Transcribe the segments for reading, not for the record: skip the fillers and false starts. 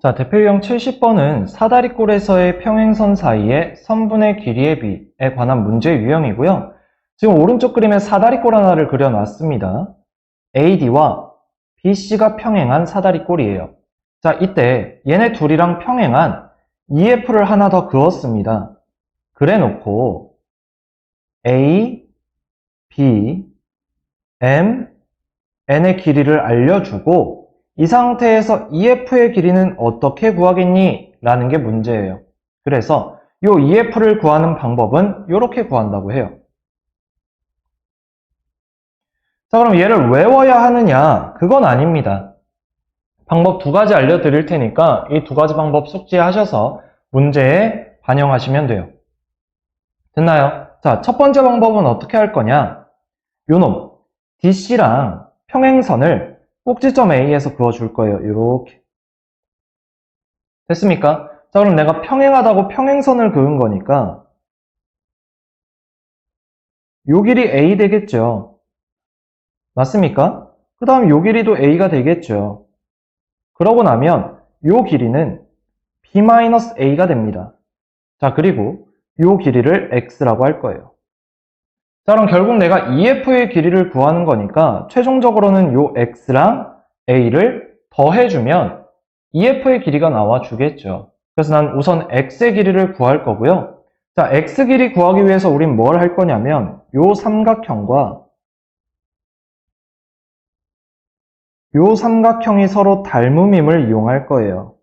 자, 대표 유형 70번은 사다리꼴에서의 평행선 사이의 선분의 길이의 비에 관한 문제 유형이고요. 지금 오른쪽 그림에 사다리꼴 하나를 그려놨습니다. AD와 BC가 평행한 사다리꼴이에요. 자, 이때 얘네 둘이랑 평행한 EF를 하나 더 그었습니다. 그래놓고 A, B, M, N의 길이를 알려주고 이 상태에서 EF의 길이는 어떻게 구하겠니? 라는 게 문제예요. 그래서 이 EF를 구하는 방법은 이렇게 구한다고 해요. 자, 그럼 얘를 외워야 하느냐? 그건 아닙니다. 방법 두 가지 알려드릴 테니까 이 두 가지 방법 숙지하셔서 문제에 반영하시면 돼요. 됐나요? 자, 첫 번째 방법은 어떻게 할 거냐? 요놈 DC랑 평행선을 꼭지점 A에서 그어줄 거예요. 이렇게. 됐습니까? 자, 그럼 내가 평행하다고 평행선을 그은 거니까 요 길이 A 되겠죠. 맞습니까? 그 다음 요 길이도 A가 되겠죠. 그러고 나면 요 길이는 B-A가 됩니다. 자, 그리고 요 길이를 X라고 할 거예요. 자, 그럼 결국 내가 EF의 길이를 구하는 거니까 최종적으로는 요 X랑 A를 더해주면 EF의 길이가 나와 주겠죠. 그래서 난 우선 X의 길이를 구할 거고요. 자, X 길이 구하기 위해서 우린 뭘 할 거냐면 요 삼각형과 요 삼각형이 서로 닮음임을 이용할 거예요.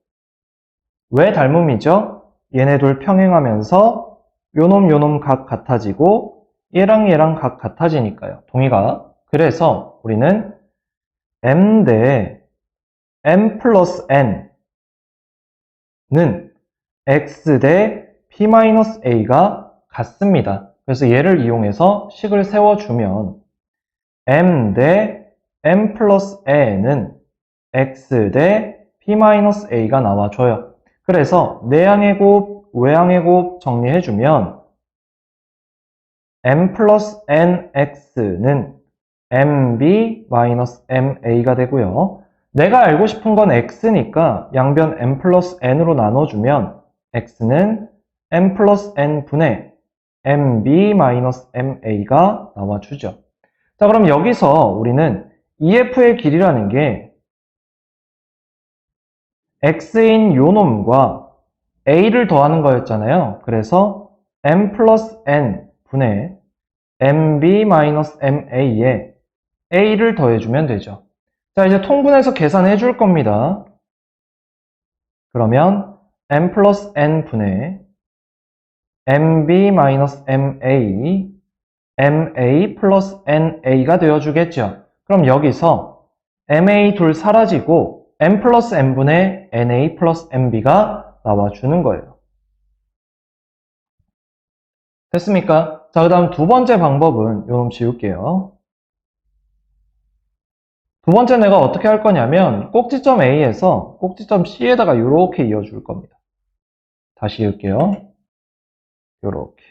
왜 닮음이죠? 얘네 둘 평행하면서 요놈 각 같아지고 얘랑 각 같아지니까요. 동의가. 그래서 우리는 M 대 M 플러스 N는 X 대 P-A가 같습니다. 그래서 얘를 이용해서 식을 세워주면 M 대 M 플러스 N은 X 대 P-A가 나와줘요. 그래서 내항의 곱, 외항의 곱 정리해주면 M 플러스 NX는 MB-MA가 되고요. 내가 알고 싶은 건 X니까 양변 M 플러스 N으로 나눠주면 X는 M 플러스 N분의 MB-MA가 나와주죠. 자, 그럼 여기서 우리는 EF의 길이라는 게 X인 요놈과 A를 더하는 거였잖아요. 그래서 M 플러스 N 분의 MB-MA에 A를 더해주면 되죠. 자, 이제 통분해서 계산해 줄 겁니다. 그러면 M 플러스 N 분의 MB-MA, MA 플러스 NA가 되어주겠죠. 그럼 여기서 MA 둘 사라지고 M 플러스 N분의 NA 플러스 MB가 나와주는 거예요. 됐습니까? 자, 그 다음 두 번째 방법은 요놈 지울게요. 두 번째 내가 어떻게 할 거냐면 꼭지점 A에서 꼭지점 C에다가 이렇게 이어줄 겁니다. 다시 이을게요. 요렇게.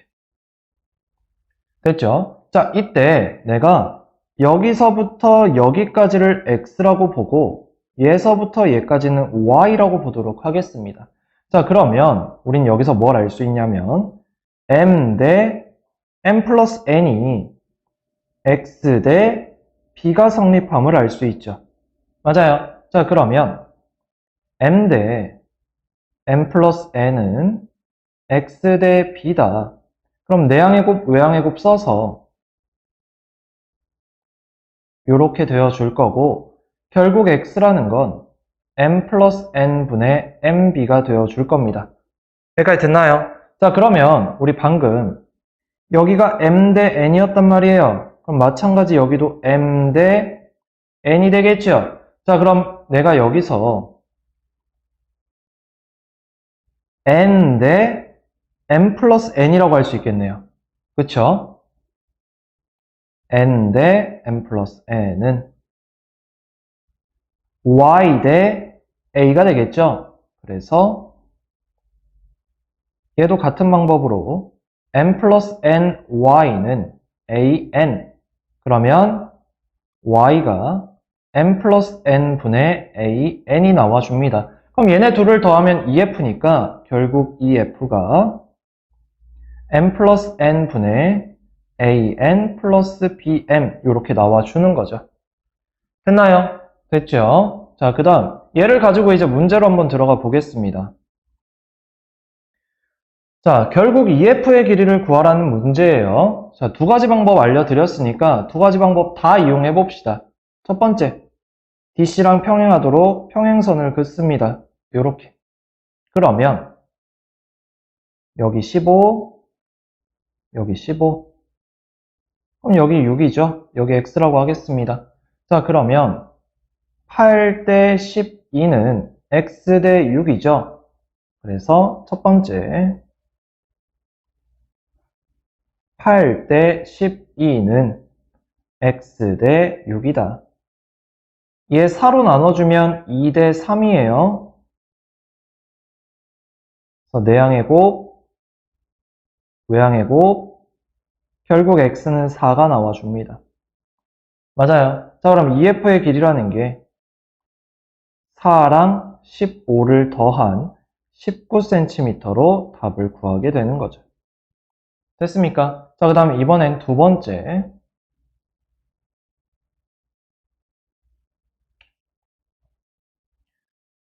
됐죠? 자, 이때 내가 여기서부터 여기까지를 X라고 보고 얘서부터 얘까지는 Y라고 보도록 하겠습니다. 자, 그러면 우린 여기서 뭘 알 수 있냐면 M 대 M 플러스 N이 X 대 B가 성립함을 알 수 있죠. 맞아요. 자, 그러면 M 대 M 플러스 N은 X 대 B다. 그럼 내항의 곱, 외항의 곱 써서 이렇게 되어줄 거고 결국 X라는 건 M 플러스 N분의 MB가 되어줄 겁니다. 여기까지 됐나요? 자, 그러면 우리 방금 여기가 M 대 N이었단 말이에요. 그럼 마찬가지 여기도 M 대 N이 되겠죠? 자, 그럼 내가 여기서 N 대 M 플러스 N이라고 할 수 있겠네요. 그쵸? N 대 M 플러스 N은 Y 대 A가 되겠죠? 그래서 얘도 같은 방법으로 M 플러스 N Y는 AN 그러면 Y가 M 플러스 N 분의 AN이 나와줍니다. 그럼 얘네 둘을 더하면 EF니까 결국 EF가 m 플러스 n 분의 an 플러스 bm 이렇게 나와주는 거죠. 됐나요? 됐죠? 자, 그 다음 얘를 가지고 이제 문제로 한번 들어가 보겠습니다. 자, 결국 EF의 길이를 구하라는 문제예요. 자, 두 가지 방법 알려드렸으니까 두 가지 방법 다 이용해 봅시다. 첫 번째, DC랑 평행하도록 평행선을 긋습니다. 요렇게. 그러면 여기 15, 여기 15, 그럼 여기 6이죠? 여기 X라고 하겠습니다. 자, 그러면 8 대 12는 X 대 6이죠? 그래서 첫 번째 8 대 12는 X 대 6이다. 얘 4로 나눠주면 2 대 3이에요. 그래서 내항의 곱, 외항의 곱, 결국 X는 4가 나와줍니다. 맞아요. 자, 그럼 EF의 길이라는 게 4랑 15를 더한 19cm로 답을 구하게 되는 거죠. 됐습니까? 자, 그 다음 이번엔 두 번째.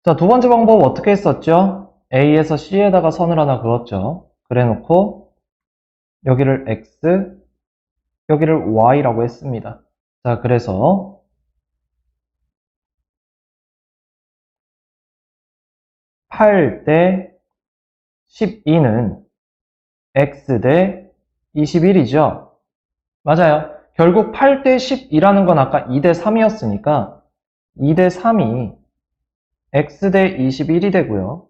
자, 두 번째 방법 어떻게 했었죠? A에서 C에다가 선을 하나 그었죠. 그래 놓고 여기를 X, 여기를 Y라고 했습니다. 자, 그래서 8 대 12는 X 대 21이죠. 맞아요. 결국 8 대 12라는 건 아까 2 대 3이었으니까 2 대 3이 X 대 21이 되고요.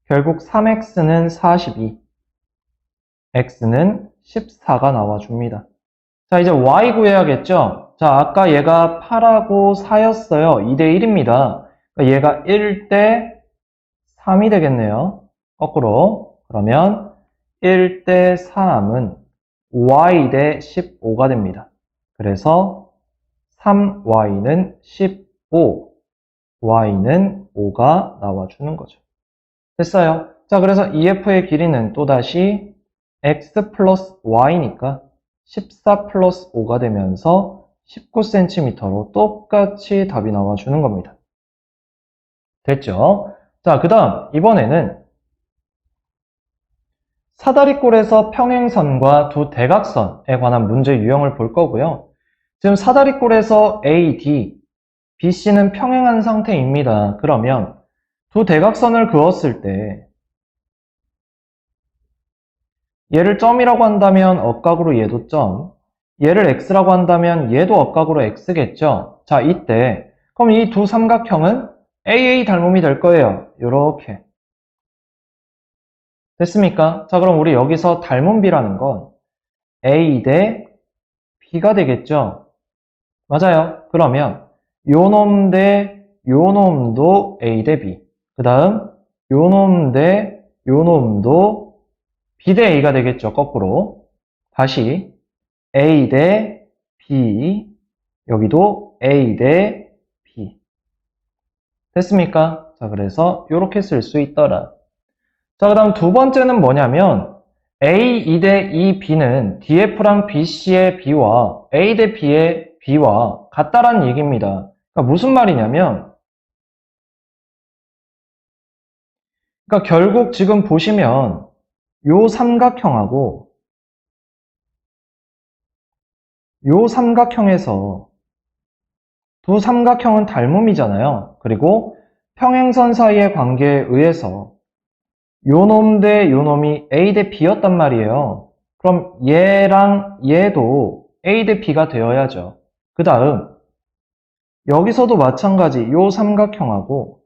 결국 3X는 42, X는 14가 나와줍니다. 자, 이제 Y 구해야겠죠? 자, 아까 얘가 8하고 4였어요. 2 대 1입니다. 그러니까 얘가 1 대 3이 되겠네요. 거꾸로. 그러면 1 대 3은 Y 대 15가 됩니다. 그래서 3Y는 15, Y는 5가 나와주는 거죠. 됐어요. 자, 그래서 EF의 길이는 또다시 X 플러스 Y니까 14 플러스 5가 되면서 19cm로 똑같이 답이 나와주는 겁니다. 됐죠? 자, 그 다음 이번에는 사다리꼴에서 평행선과 두 대각선에 관한 문제 유형을 볼 거고요. 지금 사다리꼴에서 AD, BC는 평행한 상태입니다. 그러면 두 대각선을 그었을 때 얘를 점이라고 한다면 억각으로 얘도 점, 얘를 x라고 한다면 얘도 억각으로 x겠죠? 자, 이때 그럼 이 두 삼각형은 AA 닮음이 될 거예요. 요렇게. 됐습니까? 자, 그럼 우리 여기서 닮음비라는 건 A 대 B가 되겠죠? 맞아요. 그러면 요놈 대 요놈도 A 대 B. 그 다음 요놈 대 요놈도 B 대 A가 되겠죠. 거꾸로. 다시 A 대 B, 여기도 A 대 B. 됐습니까? 자, 그래서 이렇게 쓸 수 있더라. 자, 그 다음 두 번째는 뭐냐면 A, 2 대 2, B는 DF랑 BC의 B와 A 대 B의 B와 같다라는 얘기입니다. 그러니까 무슨 말이냐면 그러니까 결국 지금 보시면 요 삼각형하고 요 삼각형에서 두 삼각형은 닮음이잖아요. 그리고 평행선 사이의 관계에 의해서 요놈 대 요놈이 A 대 B였단 말이에요. 그럼 얘랑 얘도 A 대 B가 되어야죠. 그 다음 여기서도 마찬가지 요 삼각형하고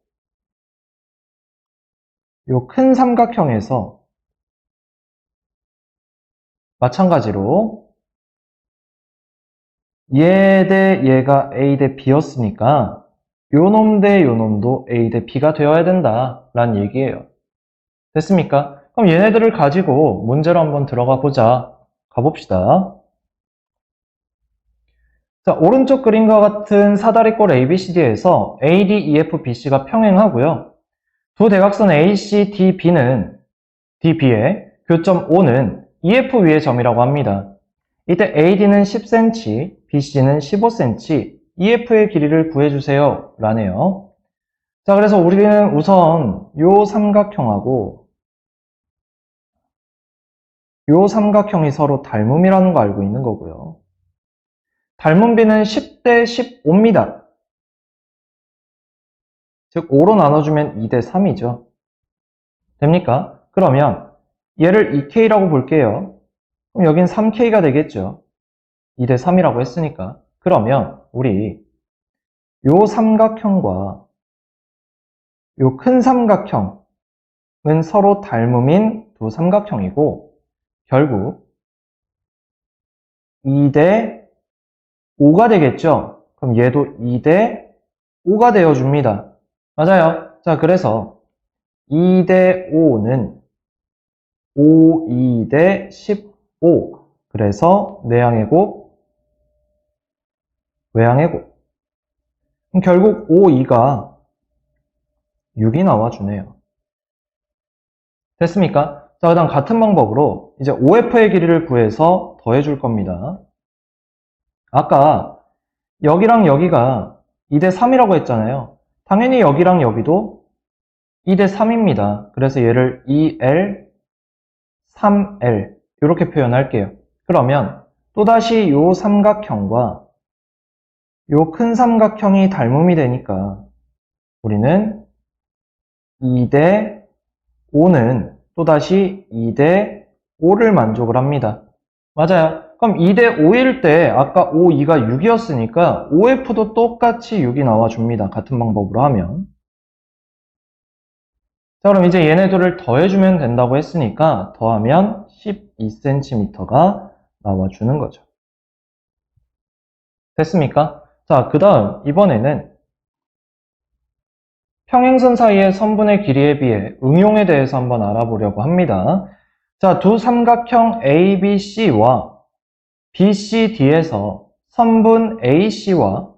요 큰 삼각형에서 마찬가지로 얘 대 얘가 A 대 B였으니까 요놈 대 요놈도 A 대 B가 되어야 된다 라는 얘기예요. 됐습니까? 그럼 얘네들을 가지고 문제로 한번 들어가 보자. 가봅시다. 자, 오른쪽 그림과 같은 사다리꼴 ABCD에서 AD, EF, BC가 평행하고요. 두 대각선 AC, DB의 교점 O는 EF 위의 점이라고 합니다. 이때 AD는 10cm, BC는 15cm, EF의 길이를 구해주세요 라네요. 자, 그래서 우리는 우선 요 삼각형하고 요 삼각형이 서로 닮음이라는 거 알고 있는 거고요. 닮은 비는 10대 15입니다. 즉 5로 나눠주면 2대 3이죠. 됩니까? 그러면 얘를 2K라고 볼게요. 그럼 여긴 3K가 되겠죠. 2대 3이라고 했으니까. 그러면 우리 요 삼각형과 요 큰 삼각형은 서로 닮음인 두 삼각형이고 결국 2대 5가 되겠죠. 그럼 얘도 2대 5가 되어줍니다. 맞아요. 자, 그래서 2대 5는 5, 2대 15. 그래서 내항의 곱, 외항의 곱. 그럼 결국 5, 2가 6이 나와주네요. 됐습니까? 자, 그 다음 같은 방법으로 이제 OF의 길이를 구해서 더해줄 겁니다. 아까 여기랑 여기가 2대 3이라고 했잖아요. 당연히 여기랑 여기도 2대 3입니다. 그래서 얘를 2L, 3L 이렇게 표현할게요. 그러면 또다시 요 삼각형과 요 큰 삼각형이 닮음이 되니까 우리는 2대 5는 또다시 2대 5를 만족을 합니다. 맞아요. 그럼 2대 5일 때 아까 5, 2가 6이었으니까 OF도 똑같이 6이 나와줍니다. 같은 방법으로 하면. 자, 그럼 이제 얘네들을 더해주면 된다고 했으니까 더하면 12cm가 나와주는 거죠. 됐습니까? 자, 그 다음 이번에는 평행선 사이의 선분의 길이에 비해 응용에 대해서 한번 알아보려고 합니다. 자, 두 삼각형 ABC와 BCD에서 선분 AC와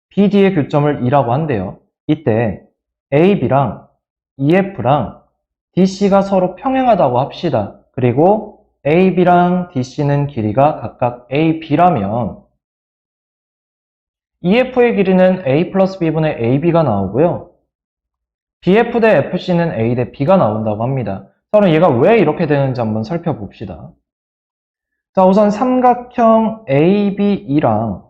BD의 교점을 2라고 한대요. 이때 AB랑 EF랑 DC가 서로 평행하다고 합시다. 그리고 AB랑 DC는 길이가 각각 AB라면 EF의 길이는 A 플러스 B분의 AB가 나오고요. BF 대 FC는 A 대 B가 나온다고 합니다. 자, 그럼 얘가 왜 이렇게 되는지 한번 살펴봅시다. 자, 우선 삼각형 ABE랑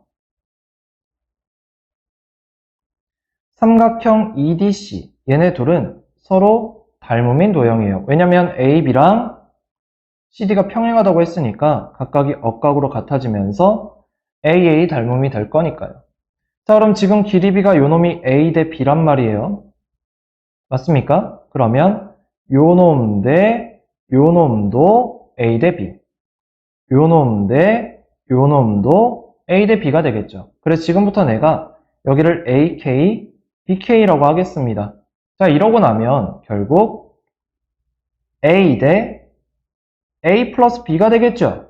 삼각형 EDC 얘네 둘은 서로 닮음인 도형이에요. 왜냐면 AB랑 CD가 평행하다고 했으니까 각각이 억각으로 같아지면서 AA 닮음이 될 거니까요. 자, 그럼 지금 길이 B가 요놈이 A 대 B란 말이에요. 맞습니까? 그러면 요놈 대 요놈도 A 대 B, 요놈 대 요놈도 A 대 B가 되겠죠. 그래서 지금부터 내가 여기를 AK, BK라고 하겠습니다. 자, 이러고 나면 결국 A 대 A 플러스 B가 되겠죠.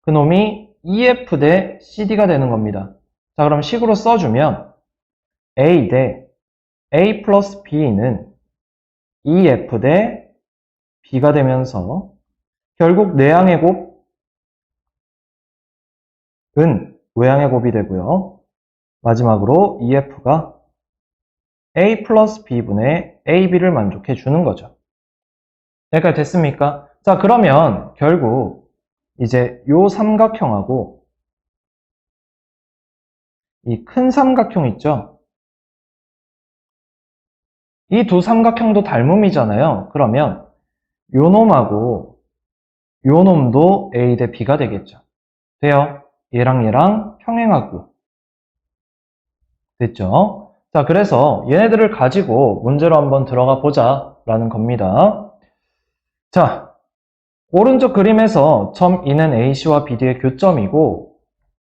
그놈이 EF 대 CD가 되는 겁니다. 자, 그럼 식으로 써주면 A 대 A 플러스 B는 EF 대 B가 되면서 결국 내항의 곱은 외항의 곱이 되고요. 마지막으로 EF가 A 플러스 B분의 AB를 만족해 주는 거죠. 여기까지 됐습니까? 자, 그러면 결국 이제 요 삼각형하고 이 큰 삼각형 있죠? 이 두 삼각형도 닮음이잖아요. 그러면 요 놈하고 요 놈도 A 대 B가 되겠죠. 돼요? 얘랑 얘랑 평행하고. 됐죠? 자, 그래서 얘네들을 가지고 문제로 한번 들어가 보자 라는 겁니다. 자, 오른쪽 그림에서 점 E는 AC와 BD의 교점이고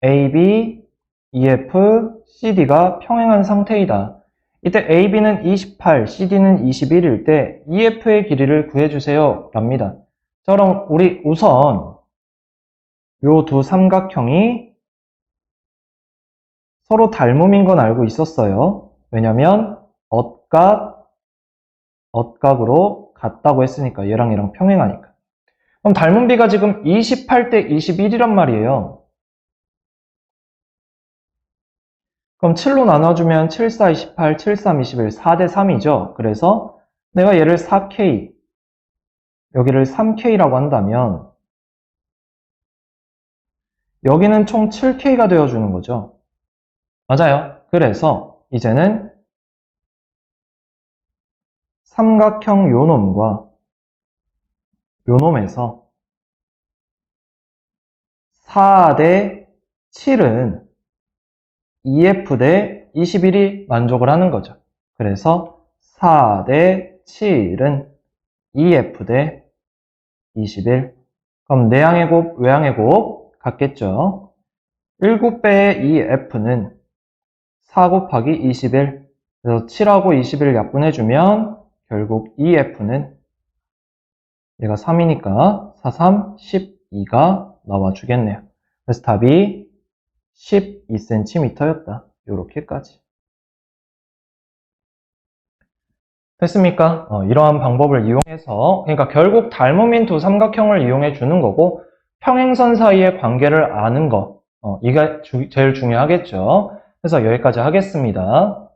AB, EF, CD가 평행한 상태이다. 이때 AB는 28, CD는 21일 때 EF의 길이를 구해주세요 랍니다. 자, 그럼 우리 우선 요 두 삼각형이 서로 닮음인 건 알고 있었어요. 왜냐면 억각, 엇각으로 같다고 했으니까 얘랑 얘랑 평행하니까. 그럼 닮은 비가 지금 28대 21이란 말이에요. 그럼 7로 나눠주면 7, 4, 28, 7, 3, 21, 4대 3이죠. 그래서 내가 얘를 4K, 여기를 3K라고 한다면 여기는 총 7K가 되어주는 거죠. 맞아요. 그래서 이제는 삼각형 요놈과 요놈에서 4대 7은 2F 대 21이 만족을 하는 거죠. 그래서 4대 7은 2F 대 21. 그럼 내항의 곱, 외항의 곱 같겠죠. 7배의 2F는 4 곱하기 21. 그래서 7하고 21 약분해주면 결국 2F는 얘가 3이니까 4, 3, 12가 나와주겠네요. 그래서 답이 12cm였다. 요렇게까지. 됐습니까? 이러한 방법을 이용해서, 그러니까 결국 닮음인 두 삼각형을 이용해 주는 거고, 평행선 사이의 관계를 아는 거, 이게 제일 중요하겠죠. 그래서 여기까지 하겠습니다.